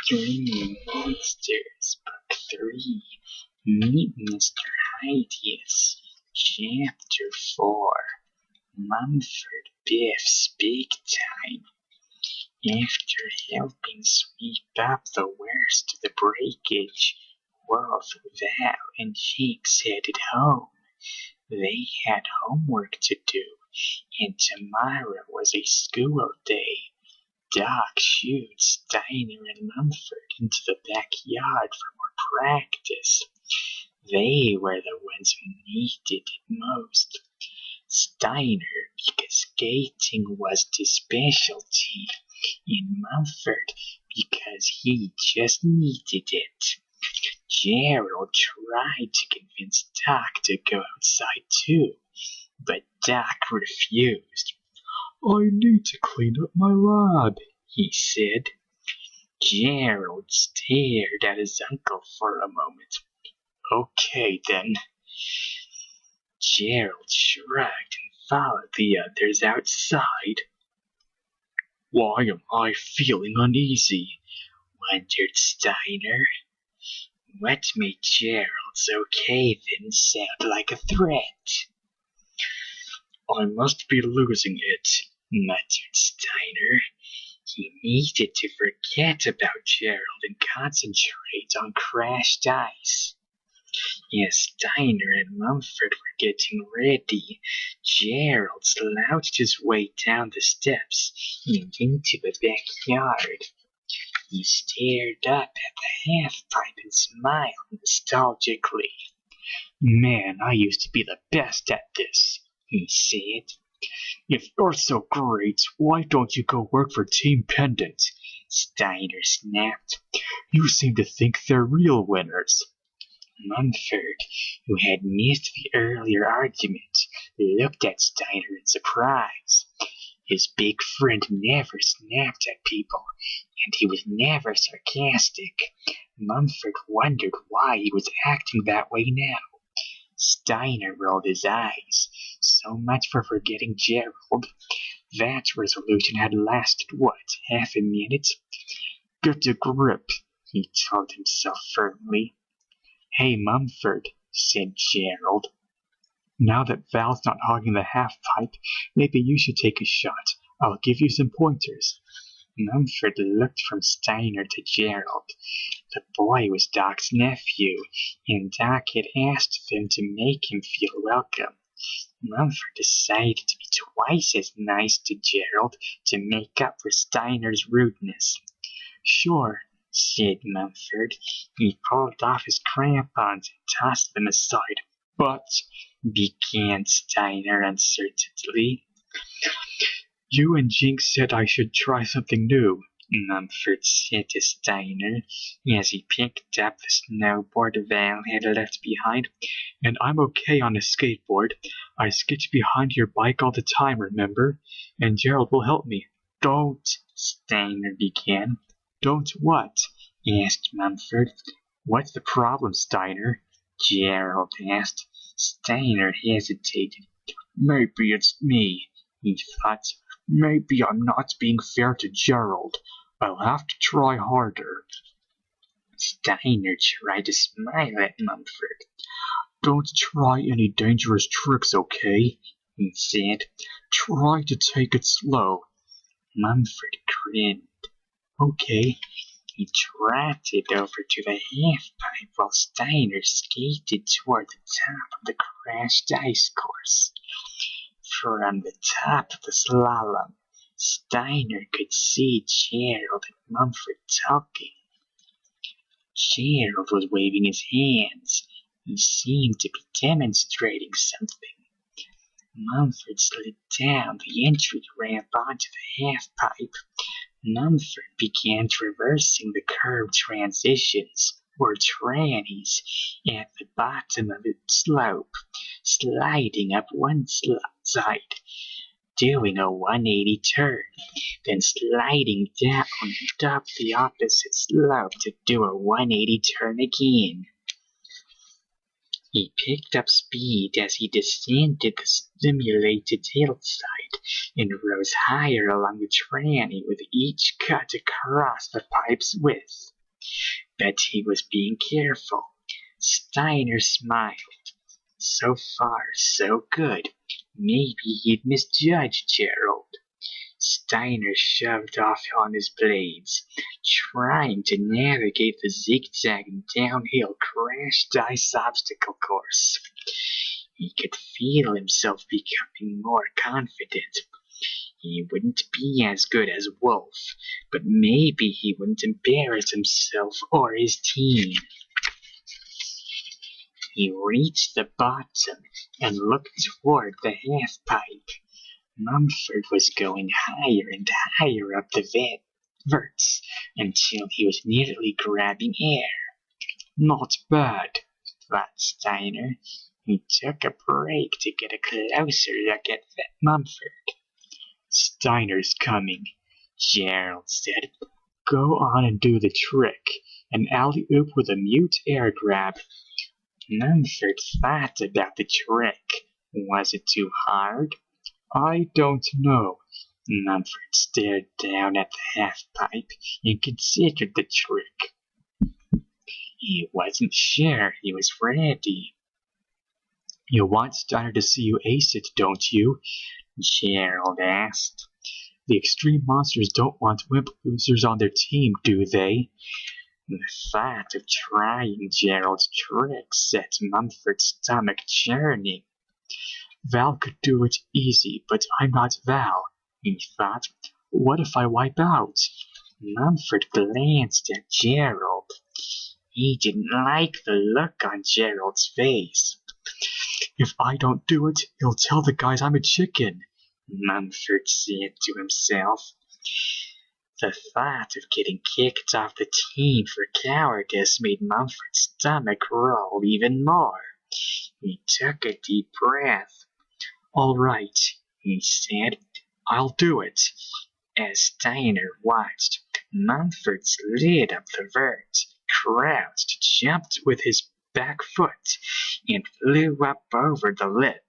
Three Monsters, Book 3. Meet Mr. Hydeous. Chapter 4. Mumford Biff's Big Time. After helping sweep up the worst of the breakage, Wolf, Val, and Jinx headed home. They had homework to do, and tomorrow was a school day. Doc shoots Steiner and Mumford into the backyard for more practice. They were the ones who needed it most. Steiner, because skating was his specialty, and Mumford, because he just needed it. Gerald tried to convince Doc to go outside too, but Doc refused. "I need to clean up my lab," he said. Gerald stared at his uncle for a moment. "Okay, then." Gerald shrugged and followed the others outside. "Why am I feeling uneasy?" wondered Steiner. What made Gerald's "okay then" sound like a threat? "I must be losing it," muttered Steiner. He needed to forget about Gerald and concentrate on crashed ice. As Steiner and Mumford were getting ready, Gerald slouched his way down the steps and into the backyard. He stared up at the half-pipe and smiled nostalgically. "Man, I used to be the best at this," he said. "If you're so great, why don't you go work for Team Pendant?" Steiner snapped. "You seem to think they're real winners." Mumford, who had missed the earlier argument, looked at Steiner in surprise. His big friend never snapped at people, and he was never sarcastic. Mumford wondered why he was acting that way now. Steiner rolled his eyes. So much for forgetting Gerald. That resolution had lasted, half a minute? "Get a grip," he told himself firmly. "Hey, Mumford," said Gerald. "Now that Val's not hogging the half-pipe, maybe you should take a shot. I'll give you some pointers." Mumford looked from Steiner to Gerald. The boy was Doc's nephew, and Doc had asked them to make him feel welcome. Mumford decided to be twice as nice to Gerald to make up for Steiner's rudeness. "Sure," said Mumford. He pulled off his crampons and tossed them aside. "But," began Steiner uncertainly. "You and Jinx said I should try something new," Mumford said to Steiner as he picked up the snowboard Val had left behind. "And I'm okay on a skateboard. I sketch behind your bike all the time, remember? And Gerald will help me." "Don't," Steiner began. "Don't what?" asked Mumford. "What's the problem, Steiner?" Gerald asked. Steiner hesitated. "Maybe it's me," he thought. "Maybe I'm not being fair to Gerald. I'll have to try harder." Steiner tried to smile at Mumford. "Don't try any dangerous tricks, okay?" he said. "Try to take it slow." Mumford grinned. "Okay." He trotted over to the half-pipe while Steiner skated toward the top of the crashed ice course. From the top of the slalom, Steiner could see Gerald and Mumford talking. Gerald was waving his hands. He seemed to be demonstrating something. Mumford slid down the entry ramp onto the half-pipe. Mumford began traversing the curved transitions, or trannies, at the bottom of the slope, sliding up one side, doing a 180 turn, then sliding down and up the opposite slope to do a 180 turn again. He picked up speed as he descended the simulated hillside and rose higher along the tranny with each cut across the pipe's width. But he was being careful. Steiner smiled. So far, so good. Maybe he'd misjudged Gerald. Steiner shoved off on his blades, trying to navigate the zigzagging downhill crashed ice obstacle course. He could feel himself becoming more confident. He wouldn't be as good as Wolf, but maybe he wouldn't embarrass himself or his team. He reached the bottom and looked toward the half-pipe. Mumford was going higher and higher up the verts until he was nearly grabbing air. Not bad, thought Steiner. He took a break to get a closer look at Mumford. Steiner's coming, Gerald said. Go on and do the trick. An alley-oop with a mute air grab. Mumford thought about the trick. Was it too hard? I don't know. Mumford stared down at the half-pipe and considered the trick. He wasn't sure he was ready. You want Steiner to see you ace it, don't you? Gerald asked. The extreme monsters don't want wimp losers on their team, do they? The thought of trying Gerald's trick set Mumford's stomach churning. Val could do it easy, but I'm not Val, he thought. What if I wipe out? Mumford glanced at Gerald. He didn't like the look on Gerald's face. If I don't do it, he'll tell the guys I'm a chicken, Mumford said to himself. The thought of getting kicked off the team for cowardice made Mumford's stomach roll even more. He took a deep breath. All right, he said. I'll do it. As Steiner watched, Mumford slid up the vert, crouched, jumped with his back foot, and flew up over the lip.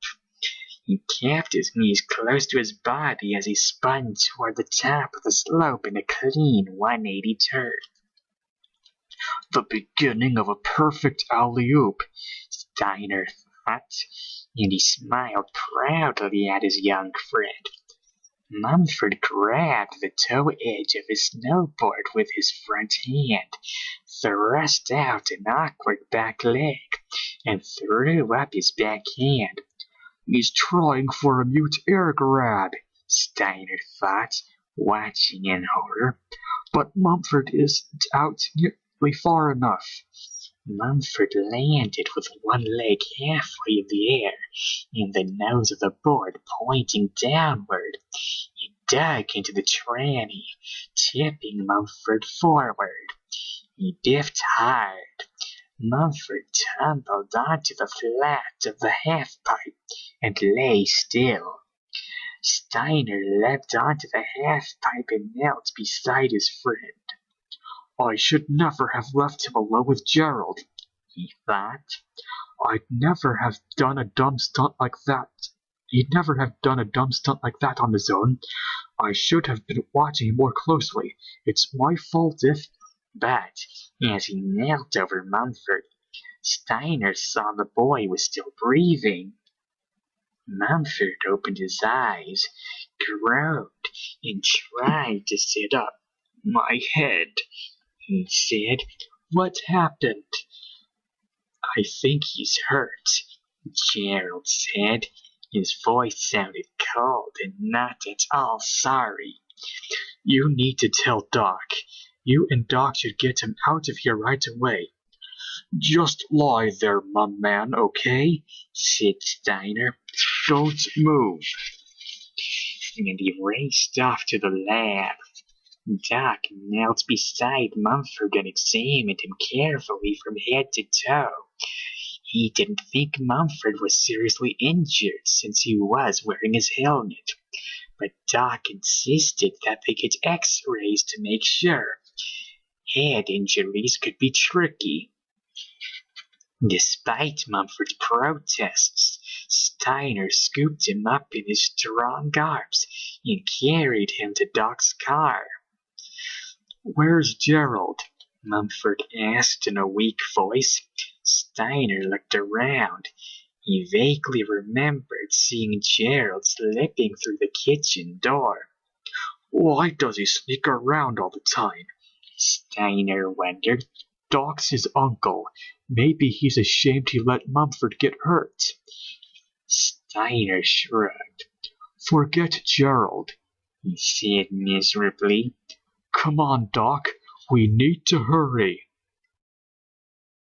He kept his knees close to his body as he spun toward the top of the slope in a clean 180 turn. The beginning of a perfect alley-oop, Steiner thought, and he smiled proudly at his young friend. Mumford grabbed the toe edge of his snowboard with his front hand, thrust out an awkward back leg, and threw up his back hand. He's trying for a mute air grab, Steiner thought, watching in horror. But Mumford isn't out nearly far enough. Mumford landed with one leg halfway in the air and the nose of the board pointing downward. He dug into the tranny, tipping Mumford forward. He biffed hard. Mumford tumbled onto the flat of the half-pipe and lay still. Steiner leapt onto the half-pipe and knelt beside his friend. I should never have left him alone with Gerald, he thought. I'd never have done a dumb stunt like that. He'd never have done a dumb stunt like that on his own. I should have been watching him more closely. It's my fault if... But, as he knelt over Mumford, Steiner saw the boy was still breathing. Mumford opened his eyes, groaned, and tried to sit up. My head, he said. What happened? I think he's hurt, Gerald said. His voice sounded cold and not at all sorry. You need to tell Doc. You and Doc should get him out of here right away. Just lie there, my man, okay? Said Steiner. Don't move. And he raced off to the lab. Doc knelt beside Mumford and examined him carefully from head to toe. He didn't think Mumford was seriously injured since he was wearing his helmet, but Doc insisted that they get x-rays to make sure. Head injuries could be tricky. Despite Mumford's protests, Steiner scooped him up in his strong arms and carried him to Doc's car. Where's Gerald? Mumford asked in a weak voice. Steiner looked around. He vaguely remembered seeing Gerald slipping through the kitchen door. Why does he sneak around all the time? Steiner wondered. Doc's his uncle. Maybe he's ashamed he let Mumford get hurt. Steiner shrugged. Forget Gerald, he said miserably. Come on, Doc. We need to hurry.